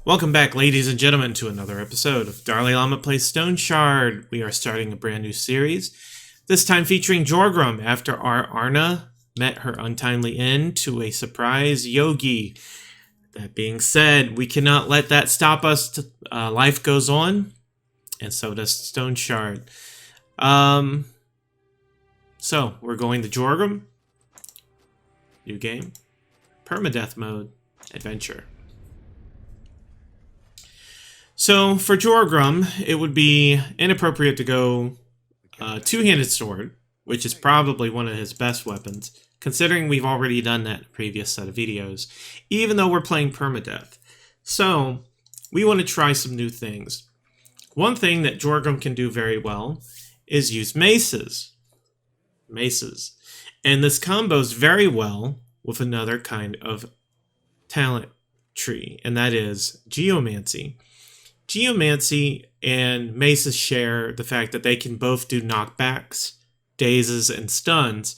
Welcome back, ladies and gentlemen, to another episode of DarLeeLlama Plays Stoneshard. We are starting a brand new series, this time featuring Jorgrim after our Arna met her untimely end to a surprise yogi. That being said, we cannot let that stop us. Life goes on, and so does Stoneshard. So, we're going to Jorgrim. New game. Permadeath mode. Adventure. So, for Jorgrim, it would be inappropriate to go two-handed sword, which is probably one of his best weapons, considering we've already done that in the previous set of videos, even though we're playing Permadeath. So, we want to try some new things. One thing that Jorgrim can do very well is use maces. And this combos very well with another kind of talent tree, and that is Geomancy. Geomancy and Maces share the fact that they can both do knockbacks, dazes, and stuns.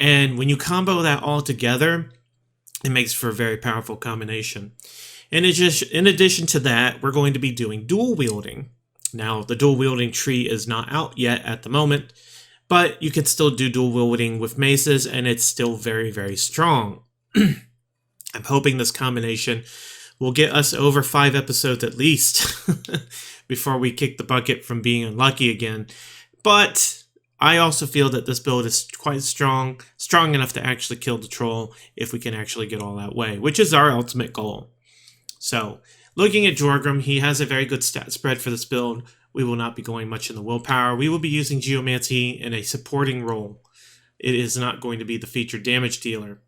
And when you combo that all together, it makes for a very powerful combination. And in addition to that, we're going to be doing dual wielding. Now, the dual wielding tree is not out yet at the moment, but you can still do dual wielding with maces, and it's still very, very strong. I'm hoping this combination will get us over 5 episodes at least before we kick the bucket from being unlucky again. But I also feel that this build is quite strong enough to actually kill the troll if we can actually get all that way, which is our ultimate goal. So, looking at Jorgrim, he has a very good stat spread for this build. We will not be going much in the willpower. We will be using Geomancy in a supporting role. It is not going to be the featured damage dealer.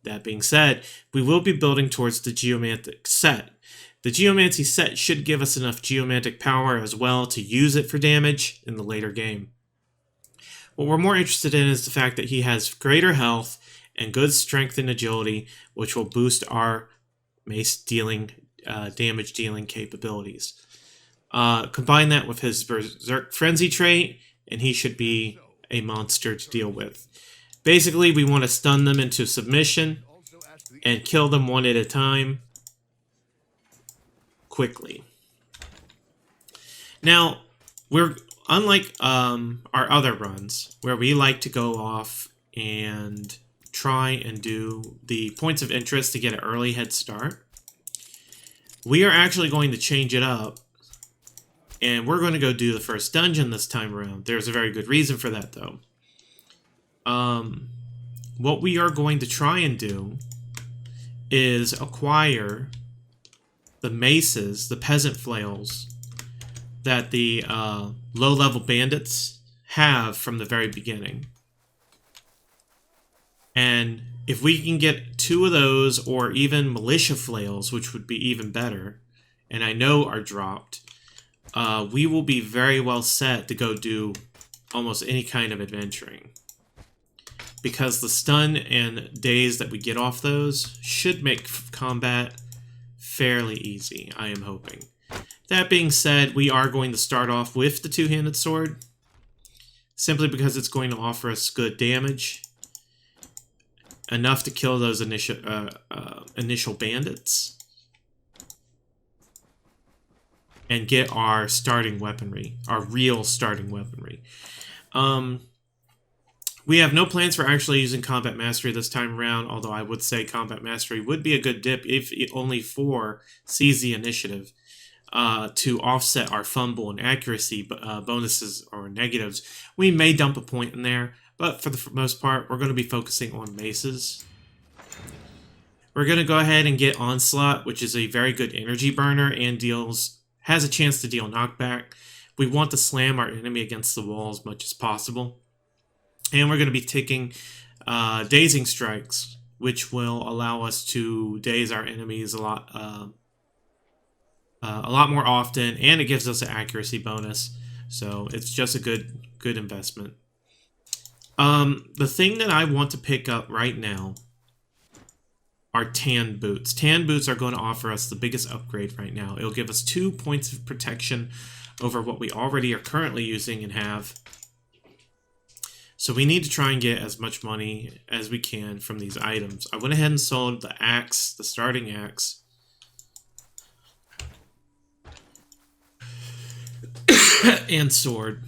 That being said, we will be building towards the Geomantic set. The Geomancy set should give us enough Geomantic power as well to use it for damage in the later game. What we're more interested in is the fact that he has greater health and good strength and agility, which will boost our mace dealing, damage dealing capabilities. Combine that with his Berserk Frenzy trait, and he should be a monster to deal with. Basically, we want to stun them into submission and kill them one at a time quickly. Now, we're unlike our other runs, where we like to go off and try and do the points of interest to get an early head start. We are actually going to change it up, and we're going to go do the first dungeon this time around. There's a very good reason for that, though. What we are going to try and do is acquire the maces, the peasant flails, that the low-level bandits have from the very beginning. And if we can get 2 of those, or even militia flails, which would be even better, and I know are dropped, we will be very well set to go do almost any kind of adventuring. Because the stun and daze that we get off those should make combat fairly easy, I am hoping. That being said, we are going to start off with the two-handed sword, simply because it's going to offer us good damage, enough to kill those initial bandits, and get our starting weaponry, our real starting weaponry. We have no plans for actually using Combat Mastery this time around, although I would say Combat Mastery would be a good dip if only for Seize the Initiative to offset our fumble and accuracy bonuses or negatives. We may dump a point in there, but for the most part, we're going to be focusing on maces. We're going to go ahead and get Onslaught, which is a very good energy burner and has a chance to deal knockback. We want to slam our enemy against the wall as much as possible. And we're going to be taking dazing strikes, which will allow us to daze our enemies a lot more often, and it gives us an accuracy bonus. So it's just a good investment. The thing that I want to pick up right now are tan boots. Tan boots are going to offer us the biggest upgrade right now. It'll give us 2 points of protection over what we already are currently using and have. So we need to try and get as much money as we can from these items. I went ahead and sold the axe, the starting axe, and sword.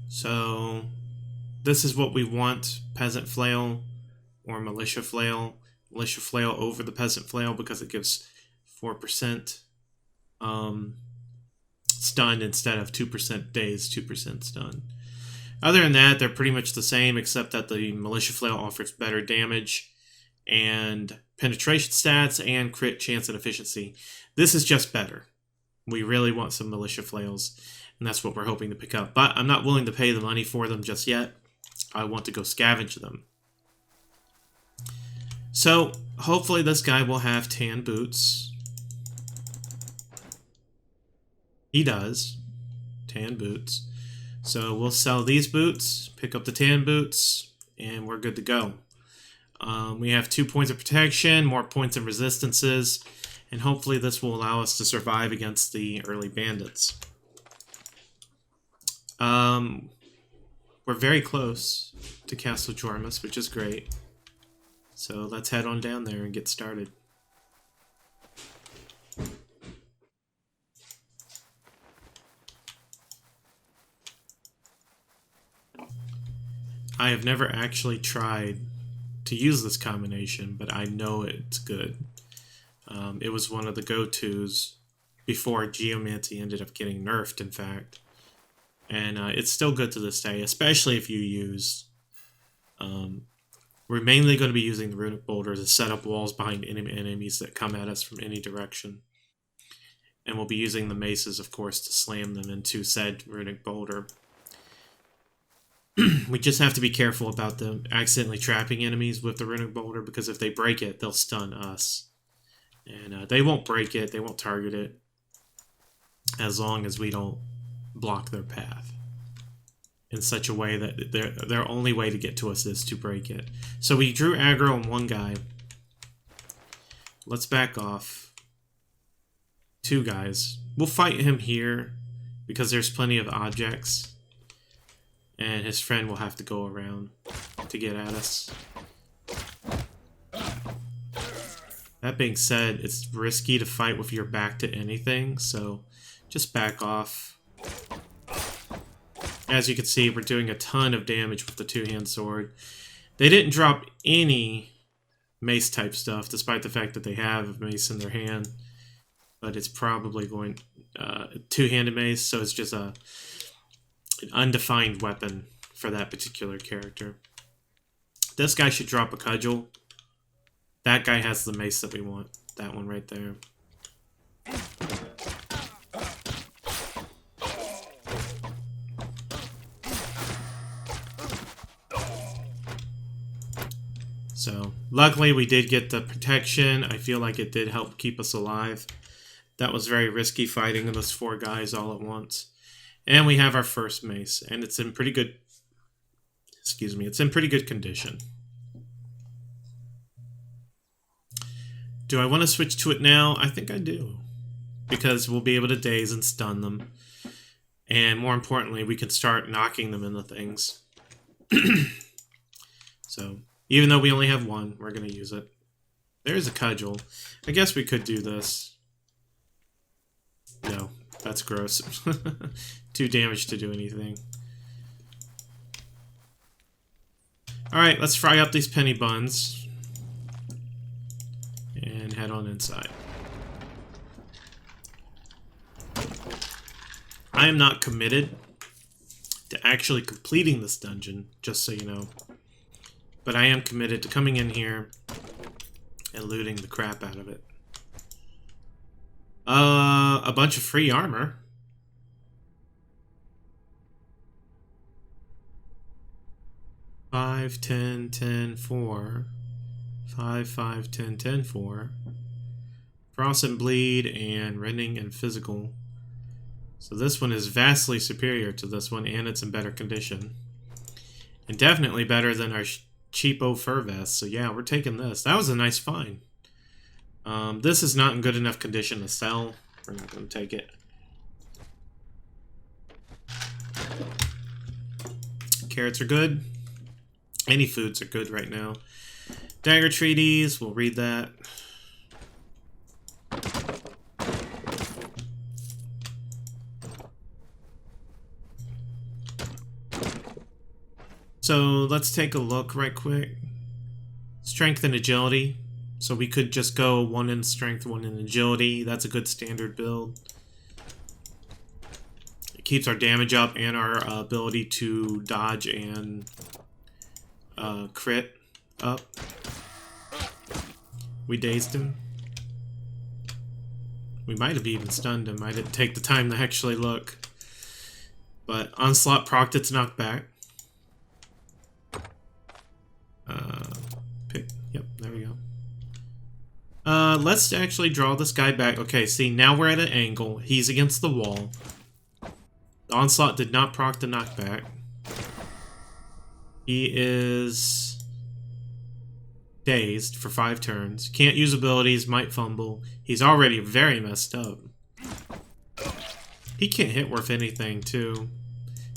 So this is what we want: peasant flail or militia flail. Militia flail over the peasant flail because it gives 4% stun instead of 2% dazed, 2% stun. Other than that, they're pretty much the same, except that the militia flail offers better damage and penetration stats and crit chance and efficiency. This is just better. We really want some militia flails, and that's what we're hoping to pick up. But I'm not willing to pay the money for them just yet. I want to go scavenge them. So, hopefully this guy will have tan boots. He does. Tan boots. So we'll sell these boots, pick up the tan boots, and we're good to go. We have 2 points of protection, more points of resistances, and hopefully this will allow us to survive against the early bandits. We're very close to Castle Jormus, which is great. So let's head on down there and get started. I have never actually tried to use this combination, but I know it's good. It was one of the go-tos before Geomancy ended up getting nerfed, in fact. And it's still good to this day, especially if you use... we're mainly going to be using the runic boulder to set up walls behind enemies that come at us from any direction. And we'll be using the maces, of course, to slam them into said runic boulder. We just have to be careful about them accidentally trapping enemies with the runic boulder, because if they break it, they'll stun us. And they won't break it, they won't target it, as long as we don't block their path in such a way that their only way to get to us is to break it. So we drew aggro on one guy. Let's back off. 2 guys. We'll fight him here because there's plenty of objects. And his friend will have to go around to get at us. That being said, it's risky to fight with your back to anything, so just back off. As you can see, we're doing a ton of damage with the 2-hand sword. They didn't drop any mace type stuff, despite the fact that they have a mace in their hand. But it's probably going 2-handed mace, so it's just an undefined weapon for that particular character. This guy should drop a cudgel. That guy has the mace that we want. That one right there. So, luckily we did get the protection. I feel like it did help keep us alive. That was very risky fighting those 4 guys all at once. And we have our first mace, and it's in pretty good... Excuse me, it's in pretty good condition. Do I want to switch to it now? I think I do. Because we'll be able to daze and stun them. And more importantly, we can start knocking them into things. So, even though we only have 1, we're going to use it. There's a cudgel. I guess we could do this. No, that's gross. Too damaged to do anything. Alright, let's fry up these penny buns. And head on inside. I am not committed to actually completing this dungeon, just so you know. But I am committed to coming in here and looting the crap out of it. A bunch of free armor. 5, 10, 10, 4. 5, 5, 10, 10, 4. Frost and Bleed and Rending and Physical. So this one is vastly superior to this one, and it's in better condition. And definitely better than our cheapo fur vest. So yeah, we're taking this. That was a nice find. This is not in good enough condition to sell. We're not going to take it. Carrots are good. Any foods are good right now. Dagger treaties, we'll read that. So let's take a look right quick. Strength and agility. So we could just go 1 in strength, 1 in agility. That's a good standard build. It keeps our damage up and our ability to dodge and crit up. We dazed him. We might have even stunned him. I didn't take the time to actually look. But Onslaught procced its knockback. Yep, there we go. Let's actually draw this guy back. Okay, see, now we're at an angle. He's against the wall. The Onslaught did not proc the knockback. He is dazed for 5 turns. Can't use abilities, might fumble. He's already very messed up. He can't hit worth anything, too,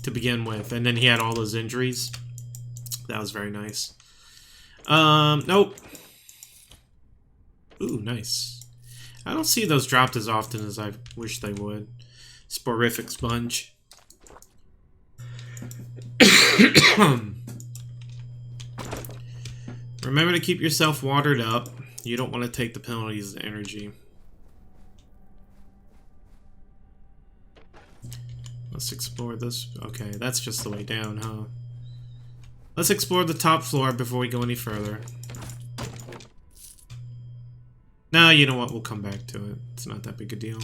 to begin with. And then he had all those injuries. That was very nice. Nope. Ooh, nice. I don't see those dropped as often as I wish they would. Sporific Sponge. Remember to keep yourself watered up. You don't want to take the penalties of energy. Let's explore this. Okay, that's just the way down, huh? Let's explore the top floor before we go any further. No, you know what? We'll come back to it. It's not that big a deal.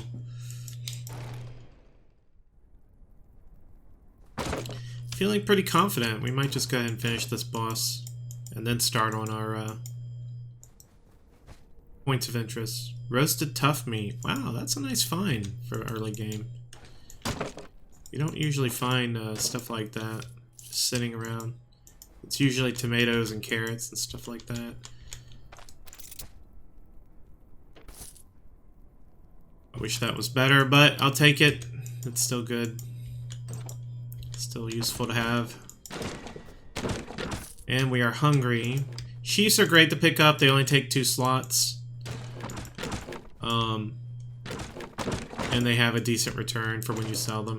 Feeling pretty confident. We might just go ahead and finish this boss and then start on our points of interest. Roasted tough meat. Wow, that's a nice find for early game. You don't usually find stuff like that just sitting around. It's usually tomatoes and carrots and stuff like that. I wish that was better, but I'll take it. It's still good. Still useful to have. And we are hungry. Sheaths are great to pick up. They only take 2 slots. And they have a decent return for when you sell them.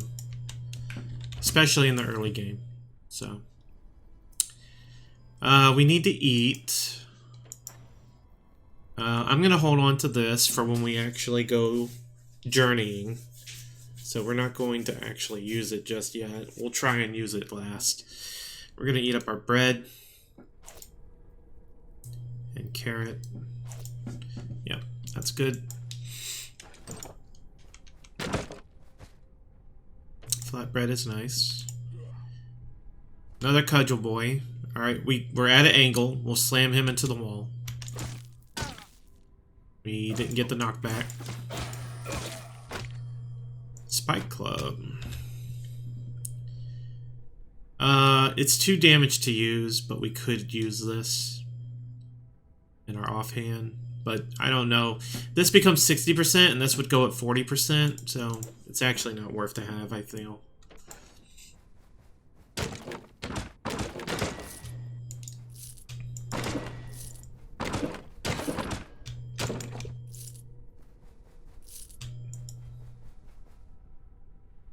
Especially in the early game. So. We need to eat. I'm going to hold on to this for when we actually go journeying. So we're not going to actually use it just yet. We'll try and use it last. We're going to eat up our bread. And carrot. Yep, that's good. Flatbread is nice. Another cudgel boy. Alright, we're at an angle. We'll slam him into the wall. We didn't get the knockback. Spike Club. It's 2 damage to use, but we could use this in our offhand. But I don't know. This becomes 60%, and this would go at 40%, so it's actually not worth to have, I feel.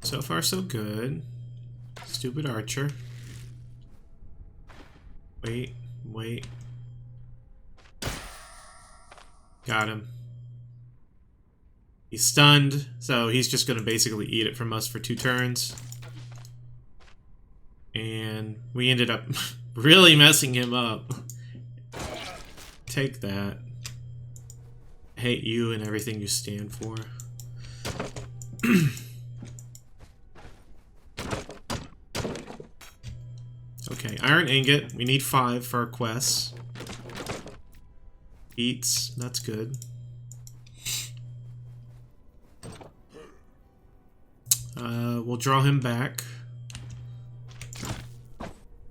So far, so good. Stupid archer. Wait, wait. Got him. He's stunned, so he's just going to basically eat it from us for 2 turns. And we ended up really messing him up. Take that. I hate you and everything you stand for. Okay, iron ingot. We need 5 for our quests. Eats. That's good. We'll draw him back.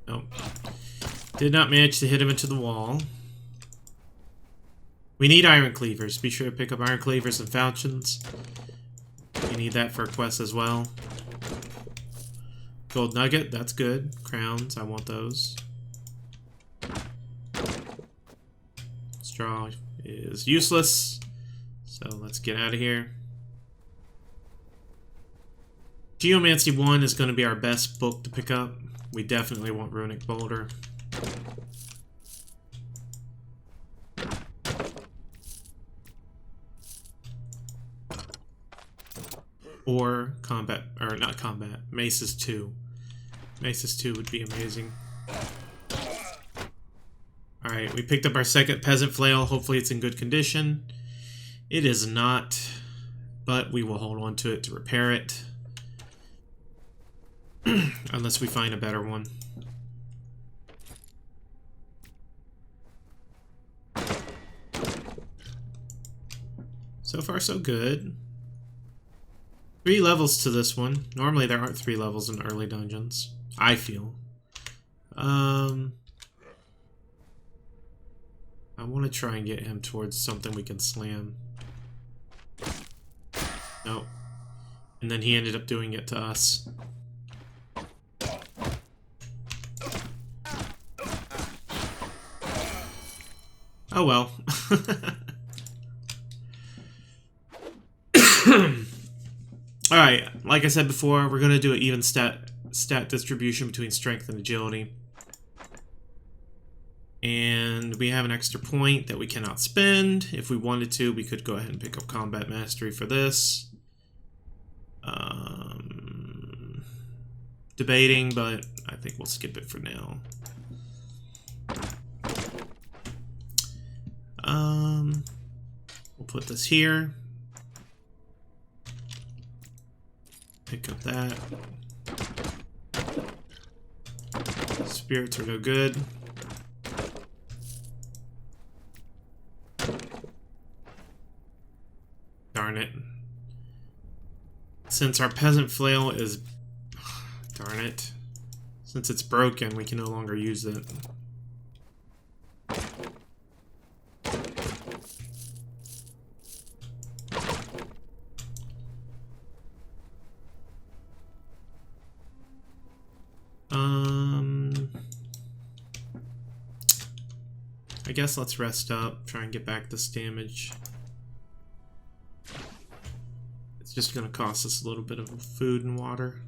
Nope. Did not manage to hit him into the wall. We need iron cleavers. Be sure to pick up iron cleavers and falchions. We need that for a quest as well. Gold nugget, that's good. Crowns, I want those. Straw is useless. So let's get out of here. Geomancy 1 is going to be our best book to pick up. We definitely want Runic Boulder. Or combat, or not combat, Mace's 2. Mace's 2 would be amazing. Alright, we picked up our second Peasant Flail. Hopefully it's in good condition. It is not, but we will hold on to it to repair it. Unless we find a better one. So far, so good. 3 levels to this one. Normally there aren't 3 levels in early dungeons, I feel. I want to try and get him towards something we can slam. Nope. And then he ended up doing it to us. Oh well. Alright, like I said before, we're going to do an even stat distribution between strength and agility. And we have an extra point that we cannot spend. If we wanted to, we could go ahead and pick up Combat Mastery for this. Debating, but I think we'll skip it for now. We'll put this here. Pick up that. Spirits are no good. Darn it. Since our Peasant Flail is... Darn it. Since it's broken, we can no longer use it. I guess let's rest up, try and get back this damage. It's just gonna cost us a little bit of food and water,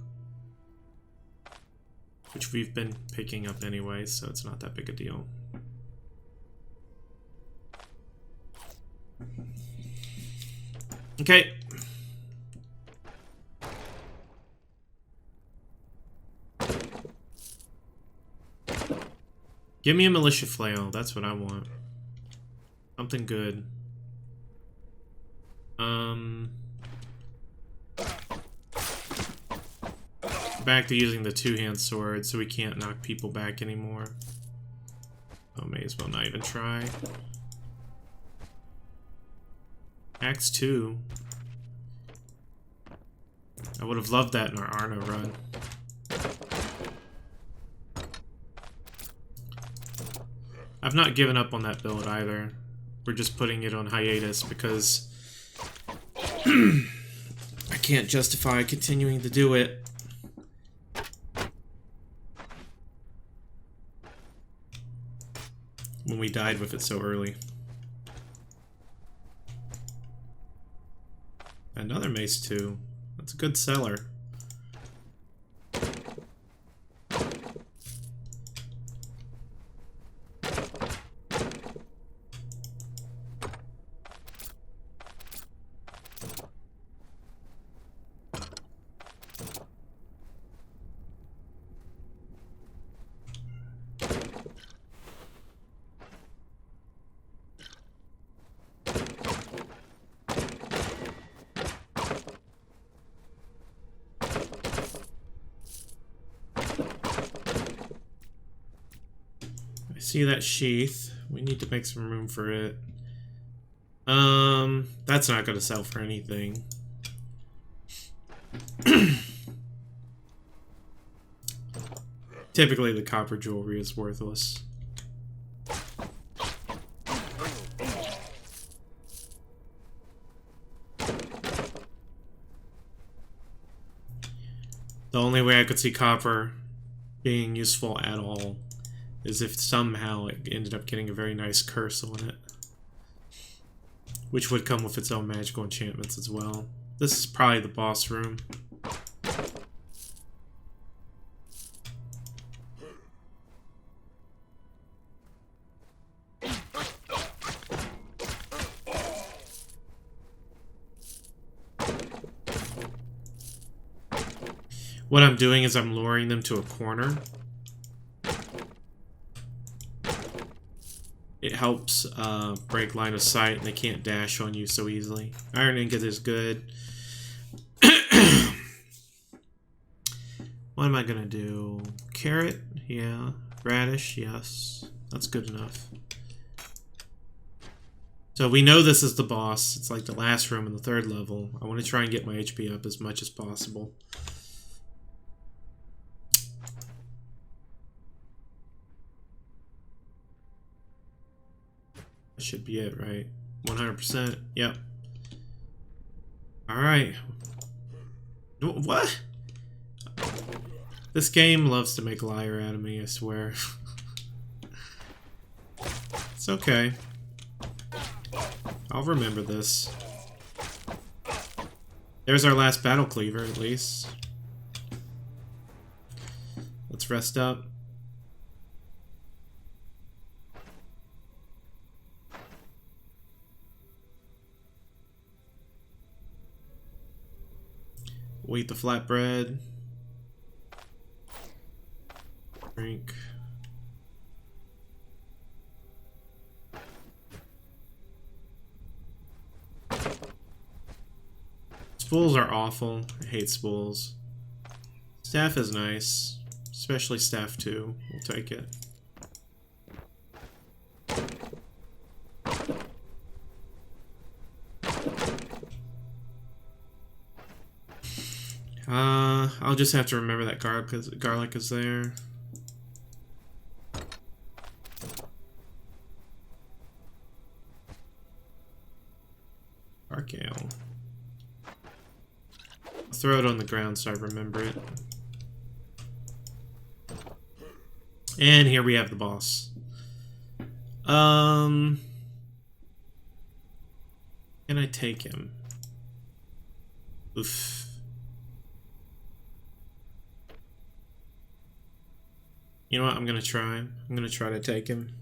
which we've been picking up anyway, so it's not that big a deal. Okay. Give me a Militia Flail, that's what I want. Something good. Back to using the two-hand sword, so we can't knock people back anymore. Oh, may as well not even try. Axe 2. I would have loved that in our Arno run. I've not given up on that build either. We're just putting it on hiatus because I can't justify continuing to do it. When we died with it so early. Another Mace 2. That's a good seller. See that sheath. We need to make some room for it. That's not going to sell for anything. Typically the copper jewelry is worthless. The only way I could see copper being useful at all is if somehow it ended up getting a very nice curse on it. Which would come with its own magical enchantments as well. This is probably the boss room. What I'm doing is I'm luring them to a corner. It helps break line of sight, and they can't dash on you so easily. Iron Ingot is good. What am I gonna do? Carrot? Yeah. Radish? Yes. That's good enough. So we know this is the boss. It's like the last room in the 3rd level. I want to try and get my HP up as much as possible. That should be it, right? 100%. Yep. Alright. What? This game loves to make a liar out of me, I swear. It's okay. I'll remember this. There's our last battle cleaver, at least. Let's rest up. We'll eat the flatbread. Drink. Spools are awful. I hate spools. Staff is nice. Especially staff 2. We'll take it. I'll just have to remember that garlic is there. Dark ale. I'll throw it on the ground so I remember it. And here we have the boss. Can I take him? Oof. You know what? I'm gonna try. I'm gonna try to take him.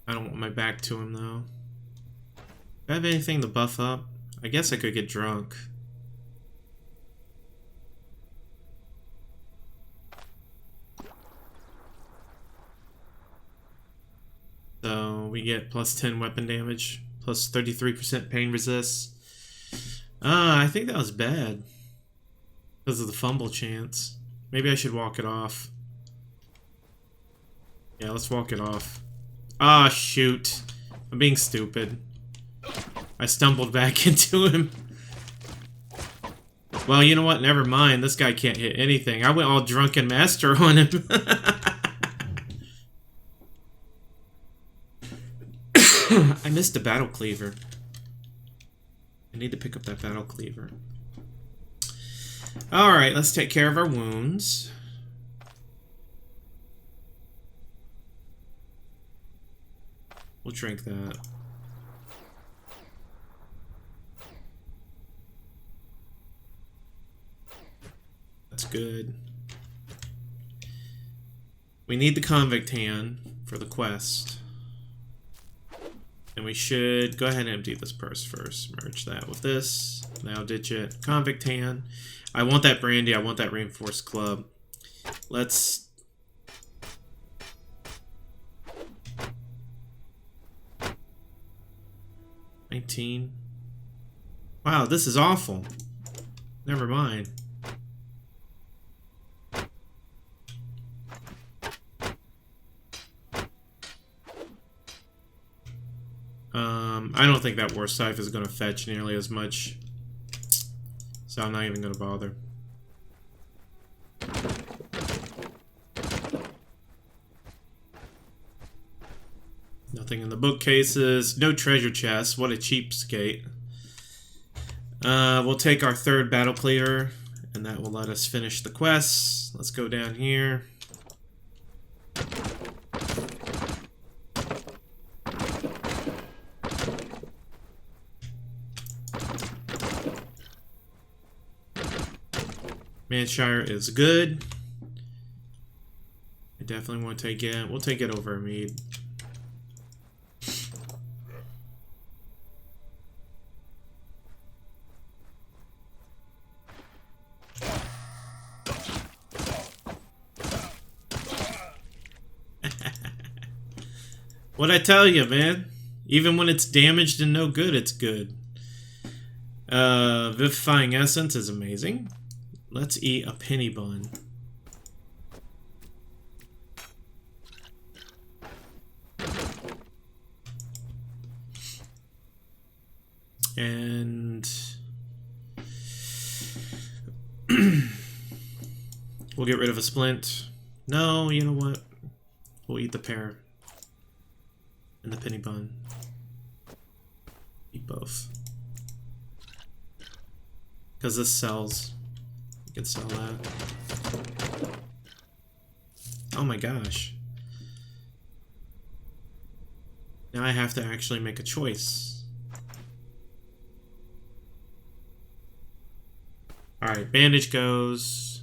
I don't want my back to him though. Do I have anything to buff up? I guess I could get drunk. So we get plus 10 weapon damage, plus 33% pain resist. I think that was bad because of the fumble chance. Maybe I should walk it off. Yeah, let's walk it off. Ah, shoot. I'm being stupid. I stumbled back into him. Well, you know what? Never mind. This guy can't hit anything. I went all drunken master on him. I missed a battle cleaver. I need to pick up that battle cleaver. Alright, let's take care of our wounds. We'll drink that. That's good. We need the convict hand for the quest. And we should go ahead and empty this purse first. Merge that with this. Now ditch it. Convict hand. I want that brandy. I want that reinforced club. Let's... $19. Wow, this is awful. Never mind. I don't think that war scythe is going to fetch nearly as much, so I'm not even going to bother. Nothing in the bookcases, no treasure chests. What a cheapskate. We'll take our 3rd battle cleaver, and that will let us finish the quests. Let's go down here. Manshire is good. I definitely want to take it. We'll take it over a mead. What'd I tell you, man? Even when it's damaged and no good, it's good. Vivifying Essence is amazing. Let's eat a penny bun. And we'll get rid of a splint. No, you know what? We'll eat the pear and the penny bun. Eat both. Because this sells. You can sell that. Oh my gosh. Now I have to actually make a choice. Alright, bandage goes.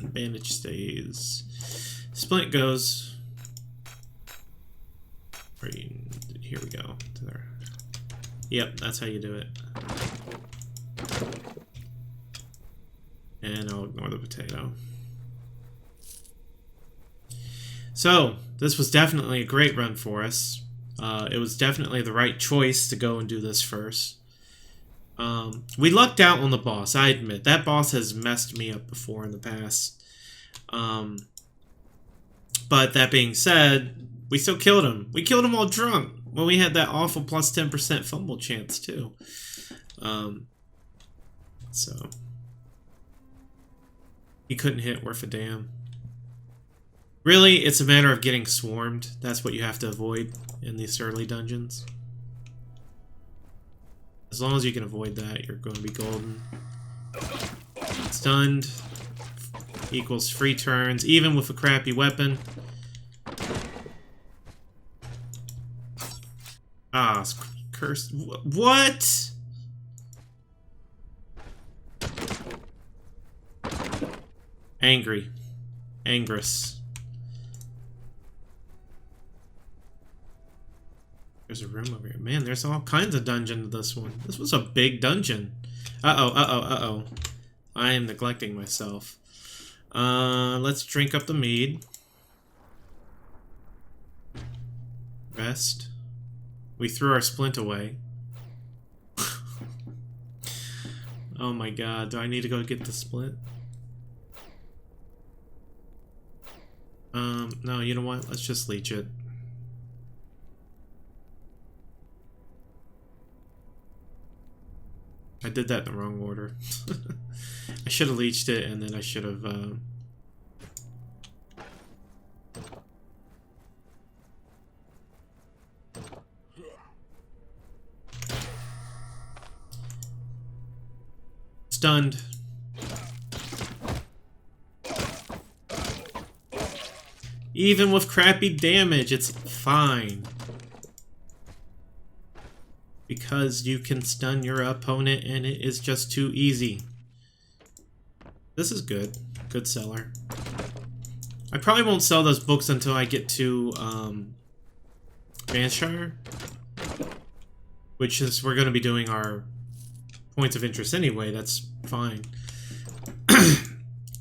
Bandage stays. Splint goes. Here we go. There. Yep, that's how you do it. And I'll ignore the potato. So, this was definitely a great run for us. It was definitely the right choice to go and do this first. We lucked out on the boss, I admit. That boss has messed me up before in the past. But that being said, we still killed him. We killed him while drunk. Well, we had that awful plus 10% fumble chance, too. So. He couldn't hit worth a damn. Really, it's a matter of getting swarmed. That's what you have to avoid in these early dungeons. As long as you can avoid that, you're going to be golden. Stunned equals free turns, even with a crappy weapon. Ah, cursed. What? Angry. Angrous. There's a room over here. Man, there's all kinds of dungeon to this one. This was a big dungeon. Uh-oh. I am neglecting myself. Let's drink up the mead. Rest. We threw our splint away. Oh my god, do I need to go get the splint? No, you know what? Let's just leech it. I did that in the wrong order. I should have leeched it, and then I should have, stunned. Even with crappy damage, it's fine. Because you can stun your opponent and it is just too easy. This is good. Good seller. I probably won't sell those books until I get to Stoneshard, which is we're going to be doing our points of interest anyway. That's fine.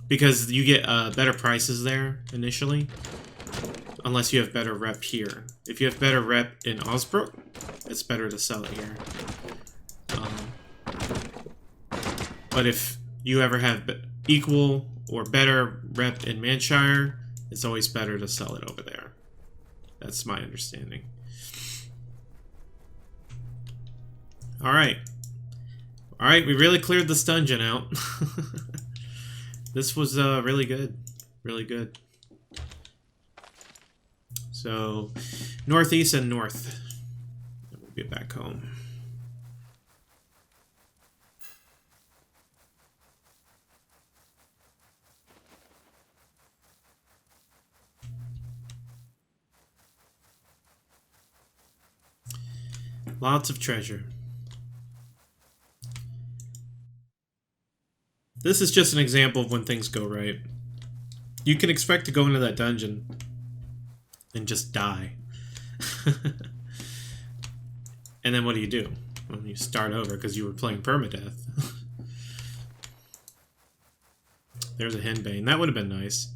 Because you get better prices there initially. Unless you have better rep here. If you have better rep in Osbrook, it's better to sell it here. But if you ever have equal or better rep in Manshire, it's always better to sell it over there. That's my understanding. Alright. Alright, we really cleared this dungeon out. This was really good. Really good. So, northeast and north. And we'll get back home. Lots of treasure. This is just an example of when things go right. You can expect to go into that dungeon and just die. And then what do? Well, you start over because you were playing Permadeath. there's a henbane. That would have been nice.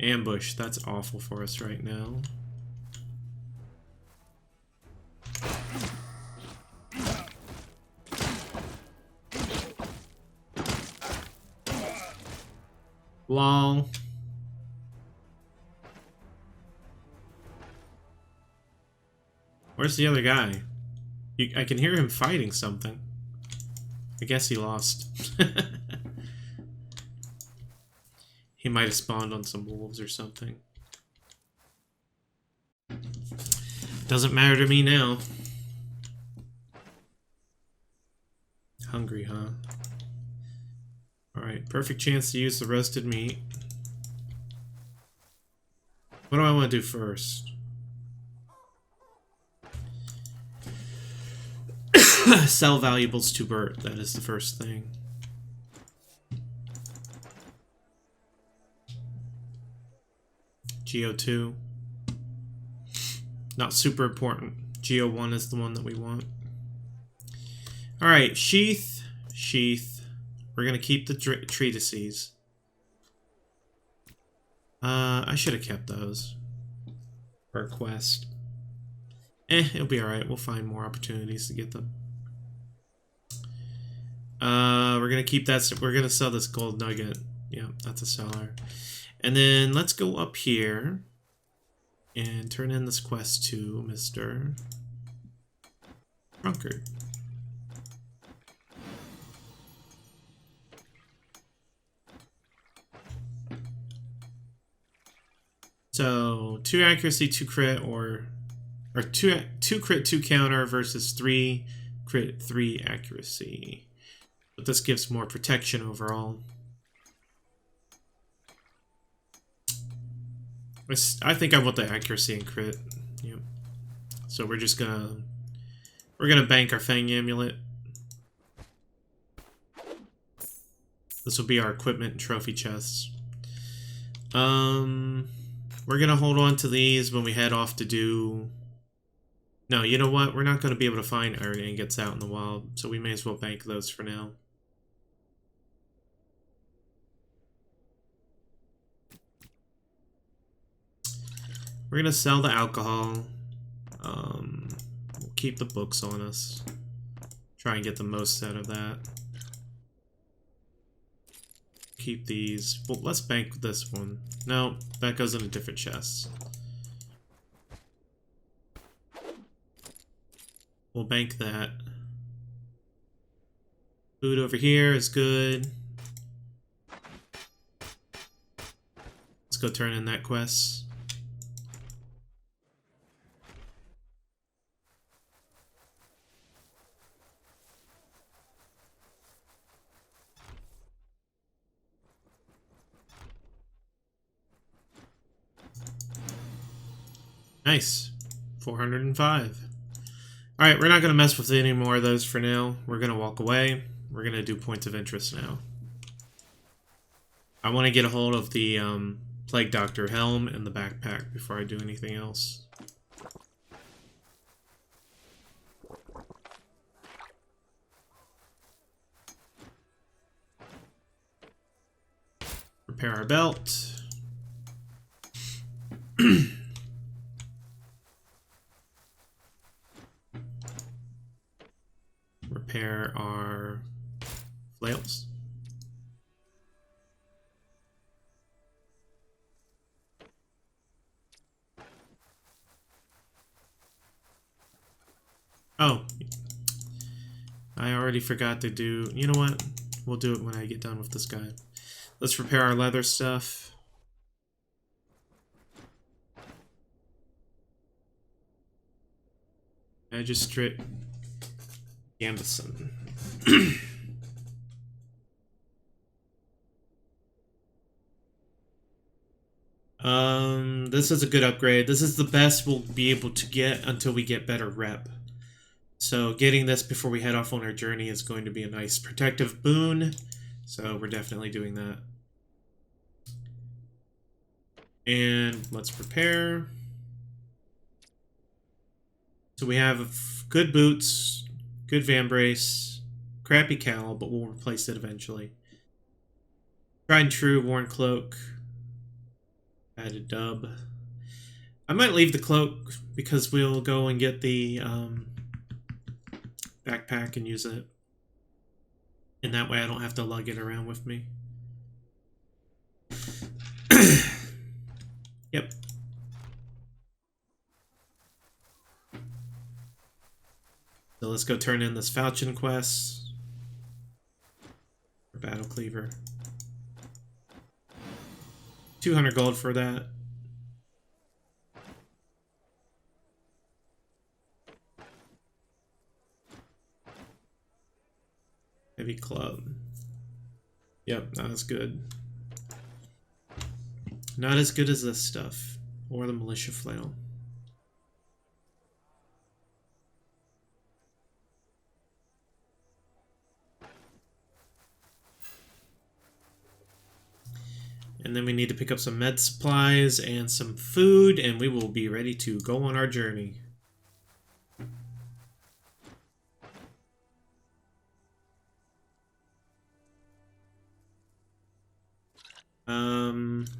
Ambush. That's awful for us right now. Lol. Where's the other guy? I can hear him fighting something. I guess he lost. He might have spawned on some wolves or something. Doesn't matter to me now. Hungry, huh? Alright, perfect chance to use the roasted meat. What do I want to do first? Sell valuables to Bert. That is the first thing. Geo 2. Not super important. Geo 1 is the one that we want. Alright, sheath. Sheath. We're going to keep the treatises. I should have kept those. Per quest. It'll be alright. We'll find more opportunities to get them. We're going to keep that. We're going to sell this gold nugget. Yeah, that's a seller. And then let's go up here and turn in this quest to Mr. Drunkard. So 2 accuracy, 2 crit, or 2 crit, 2 counter versus 3 crit, 3 accuracy. But this gives more protection overall. I think I want the accuracy and crit. Yep. So we're gonna bank our Fang Amulet. This will be our equipment and trophy chests. We're gonna hold on to these when we head off to do... No, you know what? We're not gonna be able to find iron ingots out in the wild, so we may as well bank those for now. We're gonna sell the alcohol. We'll keep the books on us. Try and get the most out of that. Keep these. Well, let's bank this one. No, that goes in a different chest. We'll bank that. Food over here is good. Let's go turn in that quest. Nice. 405. Alright, we're not going to mess with any more of those for now. We're going to walk away. We're going to do points of interest now. I want to get a hold of the Plague Doctor helm and the backpack before I do anything else. Repair our belt. Repair our flails. Oh, I already forgot to do... You know what? We'll do it when I get done with this guy. Let's repair our leather stuff. Magistrate Gambison. This is a good upgrade. This is the best we'll be able to get until we get better rep. So getting this before we head off on our journey is going to be a nice protective boon. So we're definitely doing that. And let's prepare. So we have good boots, good vambrace, crappy cowl, but we'll replace it eventually. Tried and true, worn cloak. Add a dub. I might leave the cloak because we'll go and get the backpack and use it. And that way I don't have to lug it around with me. Yep. So let's go turn in this Falchion quest. For Battle Cleaver. 200 gold for that. Heavy club. Yep, not as good. Not as good as this stuff. Or the militia flail. And then we need to pick up some med supplies and some food, and we will be ready to go on our journey.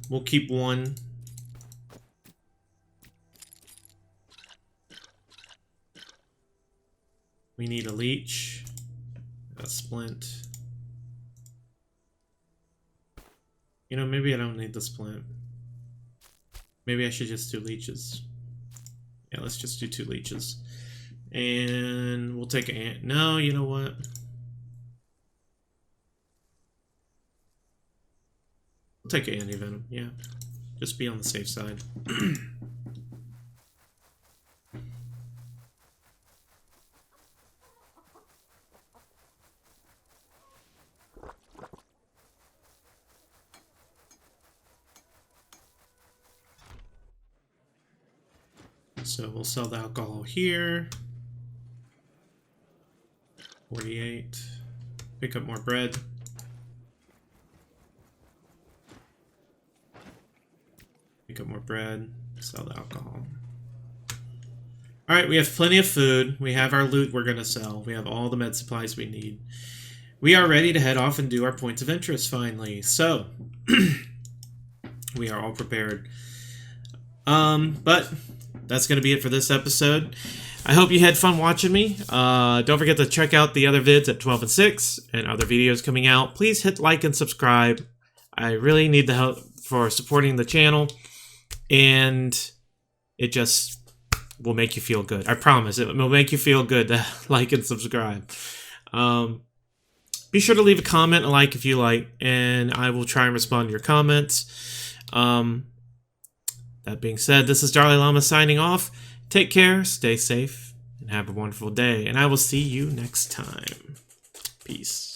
We'll keep one. We need a leech, a splint. You know, maybe I don't need the splint. Maybe I should just do leeches. Yeah, let's just do 2 leeches. And we'll take a... No, you know what? We'll take an anti-venom, yeah. Just be on the safe side. So we'll sell the alcohol here. 48. Pick up more bread. Pick up more bread. Sell the alcohol. Alright, we have plenty of food. We have our loot we're going to sell. We have all the med supplies we need. We are ready to head off and do our points of interest finally. So, we are all prepared. But that's going to be it for this episode. I hope you had fun watching me. Don't forget to check out the other vids at 12 and 6 and other videos coming out. Please hit like and subscribe. I really need the help for supporting the channel. And it just will make you feel good. I promise. It will make you feel good to like and subscribe. Be sure to leave a comment, a like if you like, and I will try and respond to your comments. That being said, this is DarLeeLlama signing off. Take care, stay safe, and have a wonderful day. And I will see you next time. Peace.